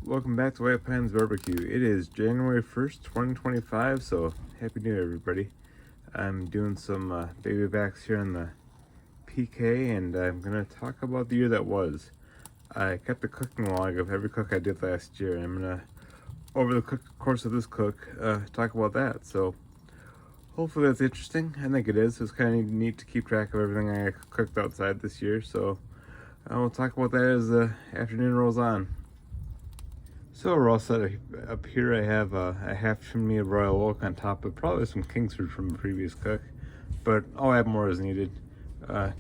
Welcome back to White Pines Barbecue. It is January 1st, 2025, so Happy New Year, everybody. I'm doing some baby backs here on the PK, and I'm going to talk about the year that was. I kept a cooking log of every cook I did last year, and I'm going to, over the course of this cook, talk about that. So hopefully that's interesting. I think it is. It's kind of neat to keep track of everything I cooked outside this year, so we'll talk about that as the afternoon rolls on. So we're all set up here. I have a half chimney of royal oak on top of probably some kingsford from a previous cook, but I'll add more as needed.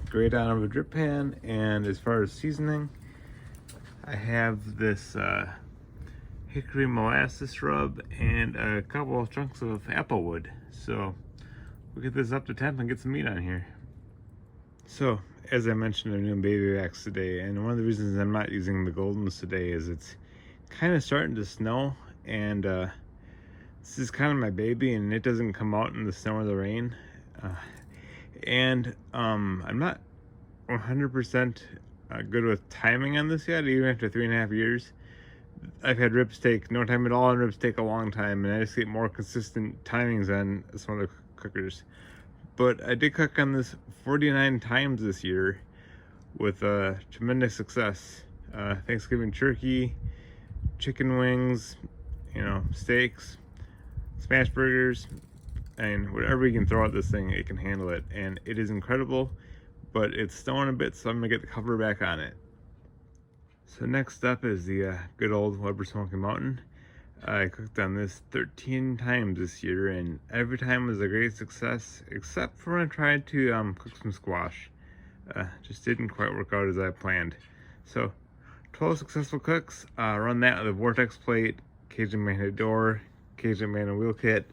Grate on of a drip pan, and as far as seasoning, I have this hickory molasses rub and a couple of chunks of apple wood. So we'll get this up to temp and get some meat on here. So as I mentioned, I'm doing baby backs today, and one of the reasons I'm not using the Goldens today is it's kind of starting to snow, and this is kind of my baby, and it doesn't come out in the snow or the rain, and I'm not 100% good with timing on this yet. Even after 3.5 years, I've had ribs take no time at all, and ribs take a long time, and I just get more consistent timings on some other cookers. But I did cook on this 49 times this year with tremendous success. Thanksgiving turkey, chicken wings, steaks, smash burgers, and whatever you can throw at this thing, it can handle it. And it is incredible, but it's snowing a bit, so I'm gonna get the cover back on it. So next up is the good old Weber Smoky Mountain. I cooked on this 13 times this year, and every time was a great success, except for when I tried to cook some squash. Just didn't quite work out as I planned. So 12 successful cooks, run that with a vortex plate, Cajun Manhead door, Cajun Manhead wheel kit.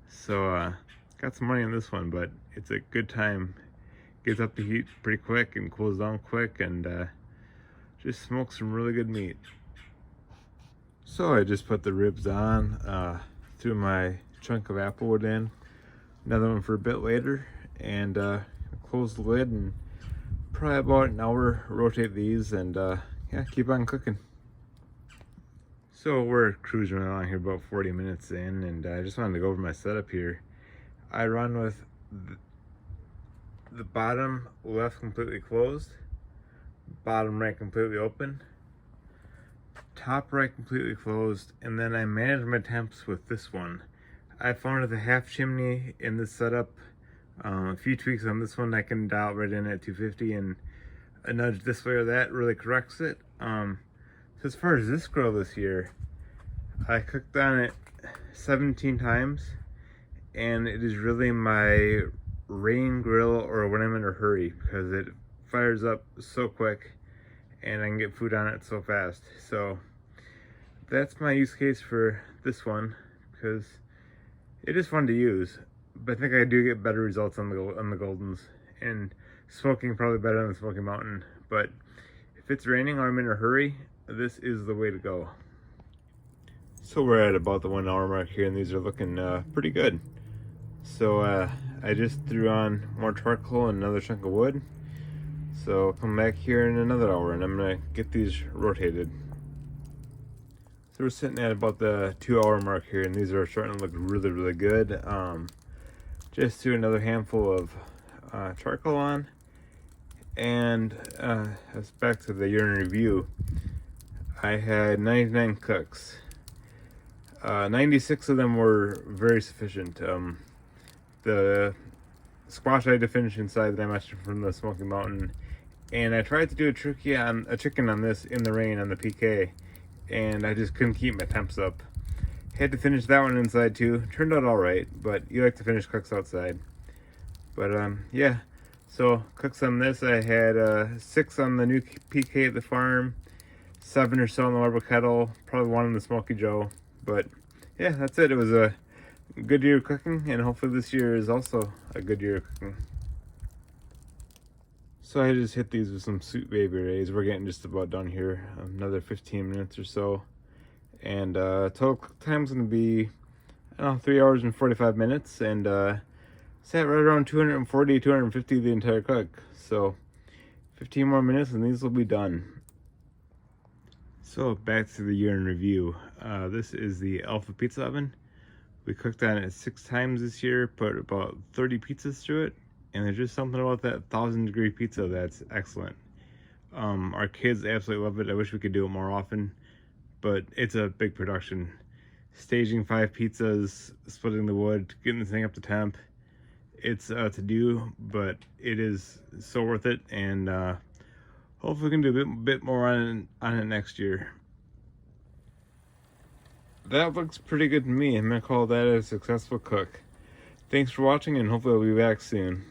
So got some money on this one, but it's a good time. Gets up to heat pretty quick and cools down quick, and just smokes some really good meat. So I just put the ribs on, threw my chunk of applewood in, another one for a bit later, and close the lid, and probably about an hour rotate these, and yeah, keep on cooking. So we're cruising along here about 40 minutes in, and I just wanted to go over my setup here. I run with the bottom left completely closed, bottom right completely open, top right completely closed, and then I manage my temps with this one. I found with a half chimney in this setup, a few tweaks on this one, I can dial right in at 250, and a nudge this way or that really corrects it. So as far as this grill this year, I cooked on it 17 times, and it is really my rain grill or when I'm in a hurry, because it fires up so quick and I can get food on it so fast. So that's my use case for this one, because it is fun to use, but I think I do get better results on the Goldens, and smoking probably better than the Smoky Mountain. But if it's raining or I'm in a hurry, this is the way to go. So we're at about the 1 hour mark here, and these are looking pretty good. So I just threw on more charcoal and another chunk of wood. So I'll come back here in another hour, and I'm gonna get these rotated. So we're sitting at about the 2 hour mark here, and these are starting to look really, really good. Just threw another handful of charcoal on, and that's back to the year in review. I had 99 cooks. 96 of them were very sufficient. The squash I had to finish inside that I mentioned from the Smoky Mountain, and I tried to do a chicken on this in the rain on the PK, and I just couldn't keep my temps up. Had to finish that one inside too. Turned out all right, but you like to finish cooks outside. But yeah, so cooks on this, I had 6 on the new PK at the farm, 7 or so on the marble kettle, probably 1 on the Smoky Joe. But yeah, that's it. It was a good year of cooking, and hopefully this year is also a good year of cooking. So I just hit these with some Sweet Baby Rays. We're getting just about done here, another 15 minutes or so, and total cook time is going to be, I don't know, 3 hours and 45 minutes, and sat right around 240, 250 the entire cook. So 15 more minutes and these will be done. So back to the year in review. This is the Alpha Pizza Oven. We cooked on it 6 times this year, put about 30 pizzas through it, and there's just something about that 1,000-degree pizza that's excellent. Our kids absolutely love it. I wish we could do it more often, but it's a big production. Staging 5 pizzas, splitting the wood, getting the thing up to temp. It's to do, but it is so worth it, and hopefully we can do a bit more on it next year. That looks pretty good to me. I'm gonna call that a successful cook. Thanks for watching, and hopefully I'll be back soon.